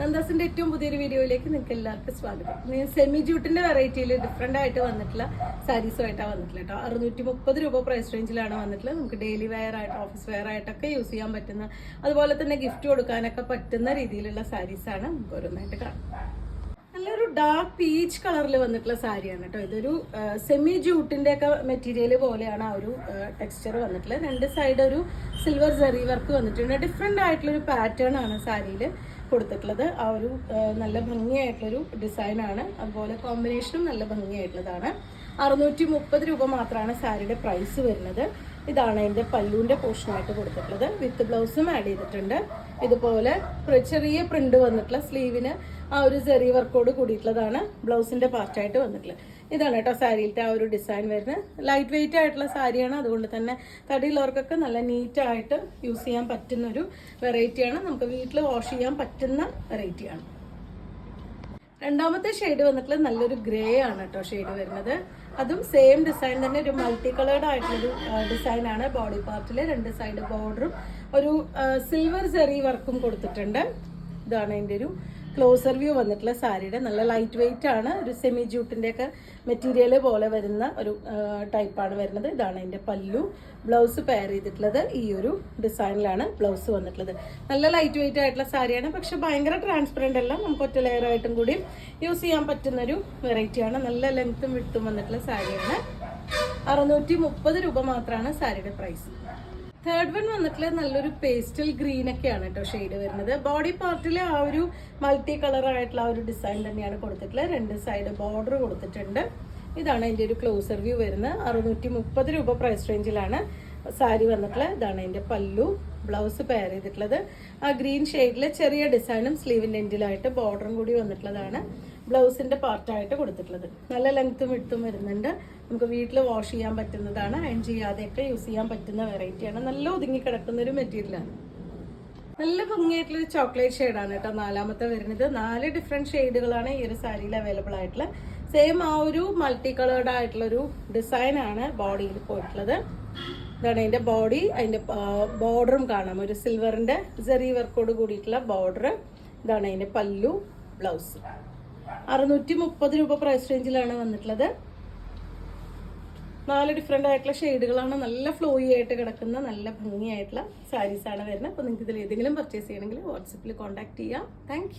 നന്ദാസിന്റെ ഏറ്റവും പുതിയൊരു വീഡിയോയിലേക്ക് നിങ്ങൾക്ക് എല്ലാവർക്കും സ്വാഗതം. സെമി ജൂട്ടിന്റെ വെറൈറ്റിയിൽ ഡിഫറെന്റ് ആയിട്ട് വന്നിട്ടുള്ള സാരീസുമായിട്ടാണ് വന്നിട്ടുള്ളത് കേട്ടോ. 630 രൂപ പ്രൈസ് റേഞ്ചിലാണ് വന്നിട്ടുള്ളത്. നമുക്ക് ഡെയിലി വെയർ ആയിട്ട് ഓഫീസ് വെയർ ആയിട്ടൊക്കെ യൂസ് ചെയ്യാൻ പറ്റുന്ന, അതുപോലെ തന്നെ ഗിഫ്റ്റ് കൊടുക്കാനൊക്കെ പറ്റുന്ന രീതിയിലുള്ള സാരീസാണ് നമുക്ക് ഓരോന്നായിട്ട് കാണാം. നല്ലൊരു ഡാർക്ക് പീച്ച് കളറിൽ വന്നിട്ടുള്ള സാരിയാണ് കേട്ടോ. ഇതൊരു സെമി ജൂട്ടിന്റെ ഒക്കെ മെറ്റീരിയൽ പോലെയാണ് ആ ഒരു ടെക്സ്ചർ വന്നിട്ടുള്ളത്. രണ്ട് സൈഡ് ഒരു സിൽവർ ജെറി വർക്ക് വന്നിട്ടുണ്ട്. ഡിഫറെന്റ് ആയിട്ടുള്ള ഒരു പാറ്റേൺ ആണ് സാരിയിൽ കൊടുത്തിട്ടുള്ളത്. ആ ഒരു നല്ല ഭംഗിയായിട്ടുള്ളൊരു ഡിസൈനാണ്. അതുപോലെ കോമ്പിനേഷനും നല്ല ഭംഗിയായിട്ടുള്ളതാണ്. 630 രൂപ മാത്രമാണ് സാരിയുടെ പ്രൈസ് വരുന്നത്. ഇതാണ് അതിൻ്റെ പല്ലുവിൻ്റെ പോർഷനായിട്ട് കൊടുത്തിട്ടുള്ളത്. വിത്ത് ബ്ലൗസും ആഡ് ചെയ്തിട്ടുണ്ട്. ഇതുപോലെ ചെറിയ പ്രിന്റ് വന്നിട്ടുള്ള സ്ലീവിന് ആ ഒരു ചെറിയ വർക്കോട് കൂടിയിട്ടുള്ളതാണ് ബ്ലൗസിന്റെ പാർട്ടായിട്ട് വന്നിട്ടുള്ളത്. ഇതാണ് കേട്ടോ സാരിയിലത്തെ ആ ഒരു ഡിസൈൻ വരുന്നത്. ലൈറ്റ് വെയിറ്റ് ആയിട്ടുള്ള സാരിയാണ്. അതുകൊണ്ട് തന്നെ തടിയുള്ളവർക്കൊക്കെ നല്ല നീറ്റായിട്ട് യൂസ് ചെയ്യാൻ പറ്റുന്ന ഒരു വെറൈറ്റിയാണ്. നമുക്ക് വീട്ടിൽ വാഷ് ചെയ്യാൻ പറ്റുന്ന വെറൈറ്റിയാണ്. രണ്ടാമത്തെ ഷെയ്ഡ് വന്നിട്ടുള്ള നല്ലൊരു ഗ്രേ ആണ് കേട്ടോ ഷെയ്ഡ് വരുന്നത്. അതും സെയിം ഡിസൈൻ തന്നെ, ഒരു മൾട്ടി കളേർഡ് ആയിട്ടുള്ളൊരു ഡിസൈനാണ്. ബോഡി പാർട്ടിൽ രണ്ട് സൈഡ് ബോർഡറും ഒരു സിൽവർ ജെറി വർക്കും കൊടുത്തിട്ടുണ്ട്. ഇതാണ് അതിൻ്റെ ഒരു ക്ലോസർ വ്യൂ വന്നിട്ടുള്ള സാരിയുടെ. നല്ല ലൈറ്റ് വെയിറ്റ് ആണ്. ഒരു സെമി ജൂട്ടിന്റെ ഒക്കെ മെറ്റീരിയൽ പോലെ വരുന്ന ഒരു ടൈപ്പാണ് വരുന്നത്. ഇതാണ് അതിന്റെ പല്ലു. ബ്ലൗസ് പെയർ ചെയ്തിട്ടുള്ളത് ഈ ഒരു ഡിസൈനിലാണ് ബ്ലൗസ് വന്നിട്ടുള്ളത്. നല്ല ലൈറ്റ് വെയിറ്റ് ആയിട്ടുള്ള സാരിയാണ്. പക്ഷെ ഭയങ്കര ട്രാൻസ്പെറന്റ് അല്ല. നമുക്ക് ഒറ്റ ലെയർ ആയിട്ടും കൂടി യൂസ് ചെയ്യാൻ പറ്റുന്ന ഒരു വെറൈറ്റിയാണ്. നല്ല ലെങ്ത്തും വിട്ടും വന്നിട്ടുള്ള സാരിയാണ്. 630 രൂപ മാത്രമാണ് സാരിയുടെ പ്രൈസ്. തേർഡ് വൺ വന്നിട്ടുള്ള നല്ലൊരു പേസ്റ്റൽ ഗ്രീൻ ഒക്കെയാണ് കേട്ടോ ഷെയ്ഡ് വരുന്നത്. ബോഡി പാർട്ടിൽ ആ ഒരു മൾട്ടി കളർ ആയിട്ടുള്ള ആ ഒരു ഡിസൈൻ തന്നെയാണ് കൊടുത്തിട്ടുള്ളത്. രണ്ട് സൈഡ് ബോർഡർ കൊടുത്തിട്ടുണ്ട്. ഇതാണ് അതിൻ്റെ ഒരു ക്ലോസർ വ്യൂ വരുന്നത്. 630 രൂപ പ്രൈസ് റേഞ്ചിലാണ് സാരി വന്നിട്ടുള്ളത്. ഇതാണ് അതിൻ്റെ പല്ലു. ബ്ലൗസ് പെയർ ചെയ്തിട്ടുള്ളത് ആ ഗ്രീൻ ഷെയ്ഡിലെ ചെറിയ ഡിസൈനും സ്ലീവിൻ്റെ എൻഡിലായിട്ട് ബോർഡറും കൂടി വന്നിട്ടുള്ളതാണ് ബ്ലൗസിന്റെ പാർട്ടായിട്ട് കൊടുത്തിട്ടുള്ളത്. നല്ല ലെങ്ത്തും വിട്ടും വരുന്നുണ്ട്. നമുക്ക് വീട്ടിൽ വാഷ് ചെയ്യാൻ പറ്റുന്നതാണ്. അയൺ ചെയ്യാതെയൊക്കെ യൂസ് ചെയ്യാൻ പറ്റുന്ന വെറൈറ്റിയാണ്. നല്ല ഒതുങ്ങി കിടക്കുന്ന ഒരു മെറ്റീരിയലാണ്. നല്ല ഭംഗിയായിട്ടുള്ള ചോക്ലേറ്റ് ഷെയ്ഡാണ് കേട്ടോ നാലാമത്തെ വരുന്നത്. 4 ഡിഫറെന്റ് ഷെയ്ഡുകളാണ് ഈ ഒരു സാരിയിൽ അവൈലബിൾ ആയിട്ടുള്ള. സെയിം ആ ഒരു മൾട്ടി കളേർഡ് ആയിട്ടുള്ളൊരു ഡിസൈനാണ് ബോഡിയിൽ പോയിട്ടുള്ളത്. ഇതാണ് അതിന്റെ ബോഡി. അതിന്റെ ബോർഡറും കാണാം, ഒരു സിൽവറിന്റെ ജെറി വർക്കോട് കൂടിയിട്ടുള്ള ബോർഡർ. ഇതാണ് അതിന്റെ പല്ലു, ബ്ലൗസ്. 630 രൂപ പ്രൈസ് റേഞ്ചിലാണ് വന്നിട്ടുള്ളത്. 4 ഡിഫറെന്റ് ആയിട്ടുള്ള ഷെയ്ഡുകളാണ്. നല്ല ഫ്ലോയി ആയിട്ട് കിടക്കുന്ന നല്ല ഭംഗിയായിട്ടുള്ള സാരീസാണ് വരുന്നത്. അപ്പോൾ നിങ്ങൾക്ക് ഇതിൽ ഏതെങ്കിലും പർച്ചേസ് ചെയ്യണമെങ്കിൽ വാട്സപ്പിൽ കോൺടാക്ട് ചെയ്യാം. താങ്ക്